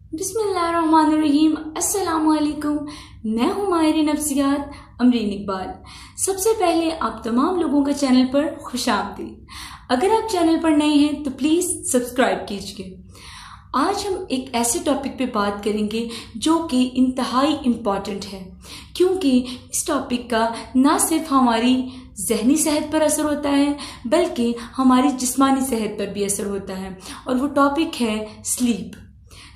बिस्मिल्लाहिर्रहमानिर्रहीम। अस्सलामुअलैकुम। मैं हूँ माहिर नफ्सियात अमरीन इकबाल। सबसे पहले आप तमाम लोगों का चैनल पर खुशामदीद। अगर आप चैनल पर नए हैं तो प्लीज़ सब्सक्राइब कीजिए। आज हम एक ऐसे टॉपिक पे बात करेंगे जो कि इंतहाई इम्पॉर्टेंट है, क्योंकि इस टॉपिक का ना सिर्फ हमारी जहनी सेहत पर असर होता है बल्कि हमारी जिस्मानी सेहत पर भी असर होता है, और वो टॉपिक है स्लीप।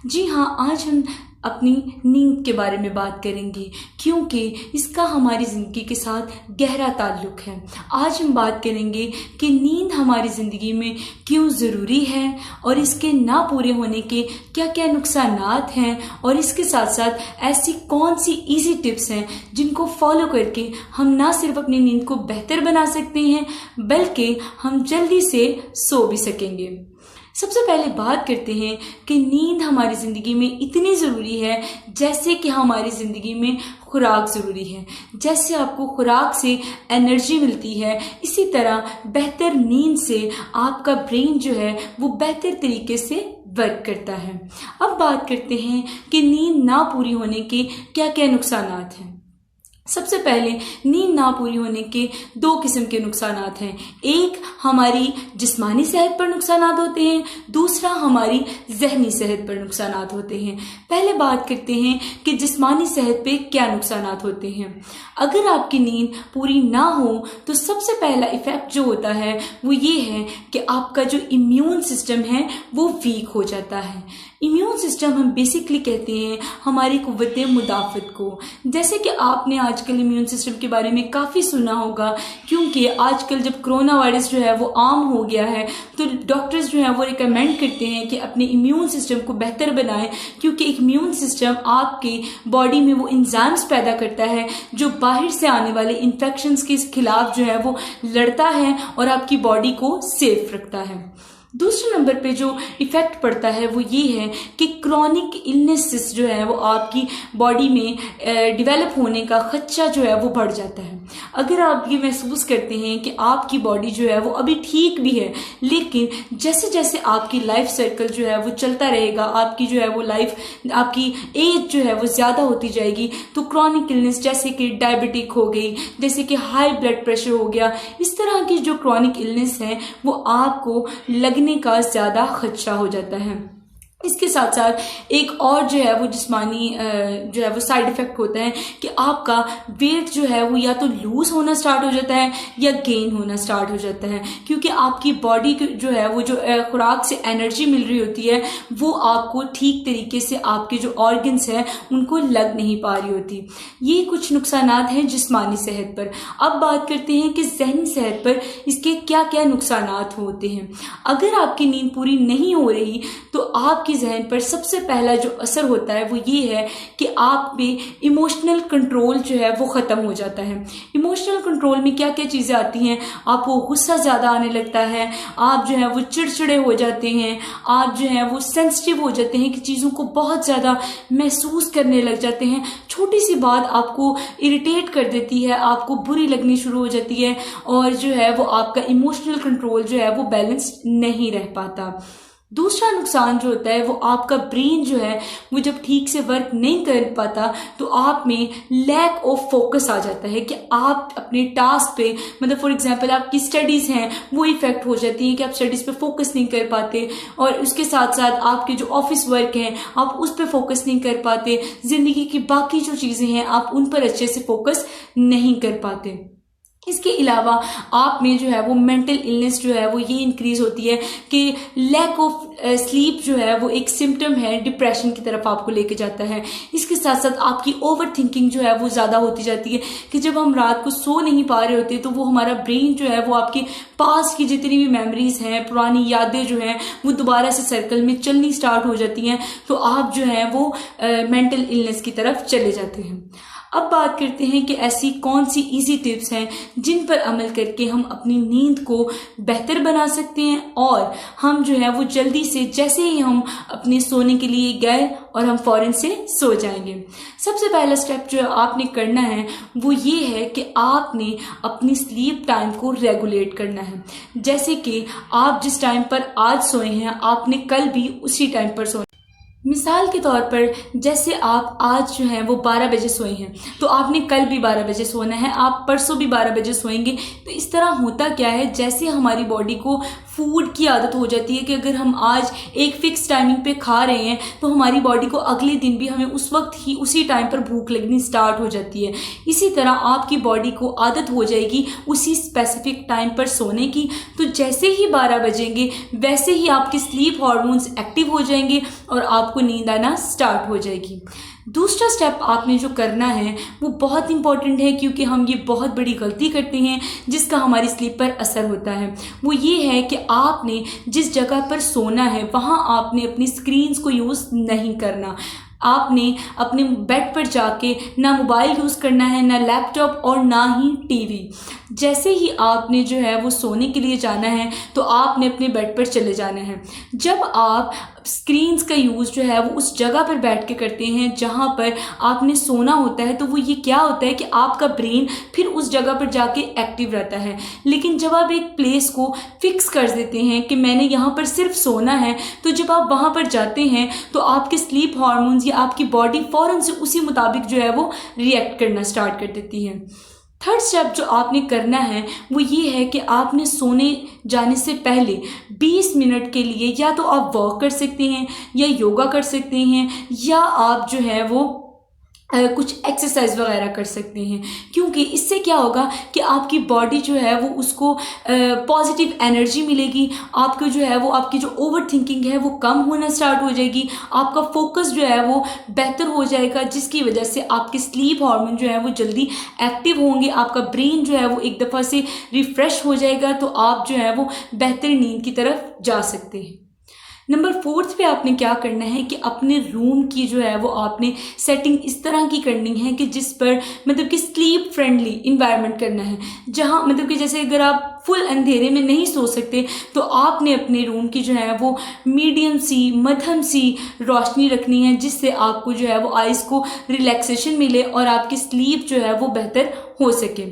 जी हाँ, आज हम अपनी नींद के बारे में बात करेंगे क्योंकि इसका हमारी ज़िंदगी के साथ गहरा ताल्लुक है। आज हम बात करेंगे कि नींद हमारी ज़िंदगी में क्यों ज़रूरी है और इसके ना पूरे होने के क्या क्या नुकसानात हैं, और इसके साथ साथ ऐसी कौन सी इजी टिप्स हैं जिनको फॉलो करके हम ना सिर्फ अपनी नींद को बेहतर बना सकते हैं बल्कि हम जल्दी से सो भी सकेंगे। सबसे पहले बात करते हैं कि नींद हमारी ज़िंदगी में इतनी ज़रूरी है जैसे कि हमारी ज़िंदगी में खुराक ज़रूरी है। जैसे आपको खुराक से एनर्जी मिलती है, इसी तरह बेहतर नींद से आपका ब्रेन जो है वो बेहतर तरीके से वर्क करता है। अब बात करते हैं कि नींद ना पूरी होने के क्या क्या नुकसानात हैं। सबसे पहले नींद ना पूरी होने के दो किस्म के नुकसानात हैं। एक हमारी जिस्मानी सेहत पर नुकसानात होते हैं, दूसरा हमारी जहनी सेहत पर नुकसानात होते हैं। पहले बात करते हैं कि जिस्मानी सेहत पे क्या नुकसानात होते हैं। अगर आपकी नींद पूरी ना हो तो सबसे पहला इफेक्ट जो होता है वो ये है कि आपका जो इम्यून सिस्टम है वो वीक हो जाता है। इम्यून सिस्टम हम बेसिकली कहते हैं हमारी कुव्वत मुदाफ़त को। जैसे कि आपने आजकल इम्यून सिस्टम के बारे में काफ़ी सुना होगा, क्योंकि आजकल जब कोरोना वायरस जो है वो आम हो गया है तो डॉक्टर्स जो हैं वो रिकमेंड करते हैं कि अपने इम्यून सिस्टम को बेहतर बनाएं, क्योंकि इम्यून सिस्टम आपके बॉडी में वो एंजाइम्स पैदा करता है जो बाहर से आने वाले इन्फेक्शंस के खिलाफ जो है वो लड़ता है और आपकी बॉडी को सेफ रखता है। दूसरे नंबर पे जो इफेक्ट पड़ता है वो ये है कि क्रॉनिक इलनेसेस जो है वो आपकी बॉडी में डेवलप होने का खदशा जो है वो बढ़ जाता है। अगर आप ये महसूस करते हैं कि आपकी बॉडी जो है वो अभी ठीक भी है, लेकिन जैसे जैसे आपकी लाइफ सर्कल जो है वो चलता रहेगा, आपकी जो है वो लाइफ, आपकी एज जो है वो ज़्यादा होती जाएगी, तो क्रॉनिक इलनेस जैसे कि डायबिटिक हो गई, जैसे कि हाई ब्लड प्रेशर हो गया, इस तरह की जो क्रॉनिक इलनेस है वो आपको लगने का ज्यादा खदशा हो जाता है। इसके साथ साथ एक और जो है वो जिस्मानी जो है वो साइड इफेक्ट होता है कि आपका वेट जो है वो या तो लूज होना स्टार्ट हो जाता है या गेन होना स्टार्ट हो जाता है, क्योंकि आपकी बॉडी जो है वो जो खुराक से एनर्जी मिल रही होती है वो आपको ठीक तरीके से आपके जो ऑर्गन्स हैं उनको लग नहीं पा रही होती। ये कुछ नुकसानात हैं जिस्मानी सेहत पर। अब बात करते हैं कि जहनी सेहत पर इसके क्या क्या नुकसानात होते हैं। अगर आपकी नींद पूरी नहीं हो रही तो आपकी जहन पर सबसे पहला जो असर होता है वो ये है कि आप में इमोशनल कंट्रोल जो है वो ख़त्म हो जाता है। इमोशनल कंट्रोल में क्या क्या चीज़ें आती हैं, आपको गुस्सा ज़्यादा आने लगता है, आप जो है वो चिड़चिड़े हो जाते हैं, आप जो है वो सेंसिटिव हो जाते हैं कि चीज़ों को बहुत ज़्यादा महसूस करने लग जाते हैं। छोटी सी बात आपको इरिटेट कर देती है, आपको बुरी लगनी शुरू हो जाती है, और जो है वो आपका इमोशनल कंट्रोल जो है वो बैलेंस नहीं रह पाता। दूसरा नुकसान जो होता है वो आपका ब्रेन जो है वो जब ठीक से वर्क नहीं कर पाता तो आप में लैक ऑफ फोकस आ जाता है कि आप अपने टास्क पे, मतलब फॉर एग्जांपल आपकी स्टडीज़ हैं वो इफेक्ट हो जाती है कि आप स्टडीज़ पे फोकस नहीं कर पाते, और उसके साथ साथ आपके जो ऑफिस वर्क हैं आप उस पर फोकस नहीं कर पाते, ज़िंदगी की बाकी जो चीज़ें हैं आप उन पर अच्छे से फोकस नहीं कर पाते। इसके अलावा आप में जो है वो मेंटल इलनेस जो है वो ये इंक्रीज होती है कि लैक ऑफ स्लीप जो है वो एक सिम्टम है डिप्रेशन की तरफ आपको लेके जाता है। इसके साथ साथ आपकी ओवर थिंकिंग जो है वो ज़्यादा होती जाती है कि जब हम रात को सो नहीं पा रहे होते तो वो हमारा ब्रेन जो है वो आपके पास की जितनी भी मेमोरीज हैं, पुरानी यादें जो हैं वो दोबारा से सर्कल में चलनी स्टार्ट हो जाती हैं, तो आप जो है वो मेंटल इलनेस की तरफ चले जाते हैं। अब बात करते हैं कि ऐसी कौन सी इजी टिप्स हैं जिन पर अमल करके हम अपनी नींद को बेहतर बना सकते हैं और हम जो है वो जल्दी से, जैसे ही हम अपने सोने के लिए गए और हम फौरन से सो जाएंगे। सबसे पहला स्टेप जो आपने करना है वो ये है कि आपने अपनी स्लीप टाइम को रेगुलेट करना है। जैसे कि आप जिस टाइम पर आज सोए हैं आपने कल भी उसी टाइम पर सोना। मिसाल के तौर पर जैसे आप आज जो है वो 12 बजे सोए हैं, तो आपने कल भी 12 बजे सोना है, आप परसों भी 12 बजे सोएंगे। तो इस तरह होता क्या है, जैसे हमारी बॉडी को फूड की आदत हो जाती है कि अगर हम आज एक फ़िक्स टाइमिंग पे खा रहे हैं तो हमारी बॉडी को अगले दिन भी हमें उस वक्त ही उसी टाइम पर भूख लगनी स्टार्ट हो जाती है। इसी तरह आपकी बॉडी को आदत हो जाएगी उसी स्पेसिफिक टाइम पर सोने की। तो जैसे ही 12 बजेंगे वैसे ही आपके स्लीप हार्मोन्स एक्टिव हो जाएंगे और आपको नींद आना स्टार्ट हो जाएगी। दूसरा स्टेप आपने जो करना है वो बहुत इंपॉर्टेंट है, क्योंकि हम ये बहुत बड़ी गलती करते हैं जिसका हमारी स्लीप पर असर होता है। वो ये है कि आपने जिस जगह पर सोना है वहाँ आपने अपनी स्क्रीन्स को यूज़ नहीं करना। आपने अपने बेड पर जाके ना मोबाइल यूज़ करना है, ना लैपटॉप और ना ही टीवी। जैसे ही आपने जो है वो सोने के लिए जाना है तो आपने अपने बेड पर चले जाना है। जब आप स्क्रीन्स का यूज़ जो है वो उस जगह पर बैठ के करते हैं जहाँ पर आपने सोना होता है, तो वो ये क्या होता है कि आपका ब्रेन फिर उस जगह पर जाके एक्टिव रहता है। लेकिन जब आप एक प्लेस को फिक्स कर देते हैं कि मैंने यहाँ पर सिर्फ सोना है, तो जब आप वहाँ पर जाते हैं तो आपके स्लीप हार्मोन्स या आपकी बॉडी फ़ौरन से उसी मुताबिक जो है वो रिएक्ट करना स्टार्ट कर देती है। थर्ड स्टेप जो आपने करना है वो ये है कि आपने सोने जाने से पहले 20 मिनट के लिए या तो आप वॉक कर सकते हैं या योगा कर सकते हैं या आप जो है वो कुछ एक्सरसाइज वगैरह कर सकते हैं, क्योंकि इससे क्या होगा कि आपकी बॉडी जो है वो उसको पॉजिटिव एनर्जी मिलेगी। आपको जो है वो आपकी जो ओवर थिंकिंग है वो कम होना स्टार्ट हो जाएगी, आपका फोकस जो है वो बेहतर हो जाएगा, जिसकी वजह से आपके स्लीप हार्मोन जो है वो जल्दी एक्टिव होंगे, आपका ब्रेन जो है वो एक दफ़ा से रिफ़्रेश हो जाएगा, तो आप जो है वो बेहतर नींद की तरफ जा सकते हैं। नंबर 4 पे आपने क्या करना है कि अपने रूम की जो है वो आपने सेटिंग इस तरह की करनी है कि जिस पर मतलब कि स्लीप फ्रेंडली इन्वायरमेंट करना है, जहाँ मतलब कि जैसे अगर आप फुल अंधेरे में नहीं सो सकते तो आपने अपने रूम की जो है वो मीडियम सी मध्यम सी रोशनी रखनी है, जिससे आपको जो है वो आइज़ को रिलैक्सेशन मिले और आपकी स्लीप जो है वो बेहतर हो सके।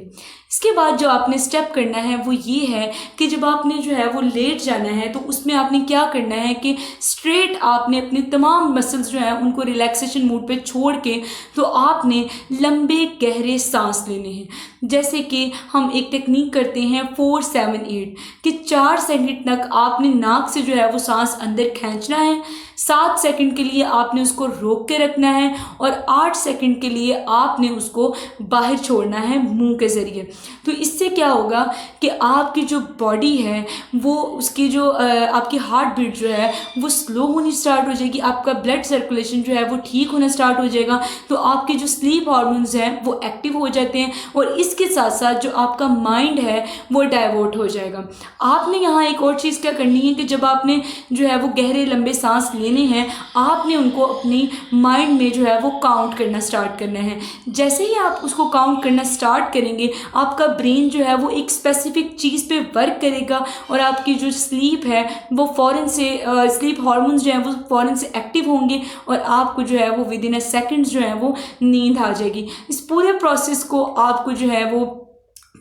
इसके बाद जो आपने स्टेप करना है वो ये है कि जब आपने जो है वो लेट जाना है तो उसमें आपने क्या करना है कि स्ट्रेट आपने अपने तमाम मसल्स जो हैं उनको रिलैक्सेशन मूड पे छोड़ के तो आपने लंबे गहरे सांस लेने हैं। जैसे कि हम एक टेक्निक करते हैं 4-7-8 कि 4 सेकंड तक आपने नाक से जो है वो सांस अंदर खींचना है, 7 सेकंड के लिए आपने उसको रोक के रखना है और 8 सेकंड के लिए आपने उसको बाहर छोड़ना है मुंह के ज़रिए। तो इससे क्या होगा कि आपकी जो बॉडी है वो उसकी जो आपकी हार्ट बीट जो है वो स्लो होनी स्टार्ट हो जाएगी, आपका ब्लड सर्कुलेशन जो है वो ठीक होना स्टार्ट हो जाएगा, तो आपके जो स्लीप हार्मोन्स हैं वो एक्टिव हो जाते हैं और इसके साथ साथ जो आपका माइंड है वो डाइवर्ट हो जाएगा। आपने यहाँ एक और चीज़ क्या करनी है कि जब आपने जो है वो गहरे लंबे सांस लेने हैं आपने उनको अपनी माइंड में जो है वो काउंट करना स्टार्ट करना है। जैसे ही आप उसको काउंट करना स्टार्ट करेंगे आपका ब्रेन जो है वो एक स्पेसिफिक चीज़ पे वर्क करेगा और आपकी जो स्लीप है वो फ़ौरन से स्लीप हार्मोन्स जो है वो फ़ौरन से एक्टिव होंगे और आपको जो है वो विद इन अ सेकेंड्स जो है वो नींद आ जाएगी। इस पूरे प्रोसेस को आपको जो है वो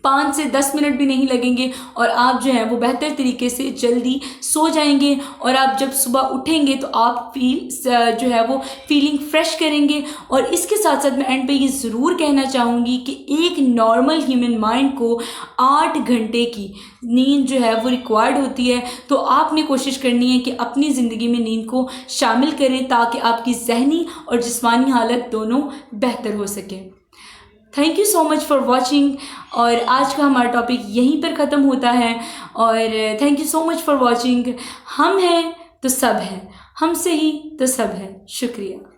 5 से 10 मिनट भी नहीं लगेंगे और आप जो है वो बेहतर तरीके से जल्दी सो जाएंगे और आप जब सुबह उठेंगे तो आप जो है वो फीलिंग फ्रेश करेंगे। और इसके साथ साथ मैं एंड पे ये ज़रूर कहना चाहूँगी कि एक नॉर्मल ह्यूमन माइंड को 8 घंटे की नींद जो है वो रिक्वायर्ड होती है, तो आपने कोशिश करनी है कि अपनी ज़िंदगी में नींद को शामिल करें ताकि आपकी जहनी और जिस्मानी हालत दोनों बेहतर हो सके। Thank you so much for watching और आज का हमारा टॉपिक यहीं पर ख़त्म होता है और thank you so much for watching. हम हैं तो सब है, हमसे ही तो सब है। शुक्रिया।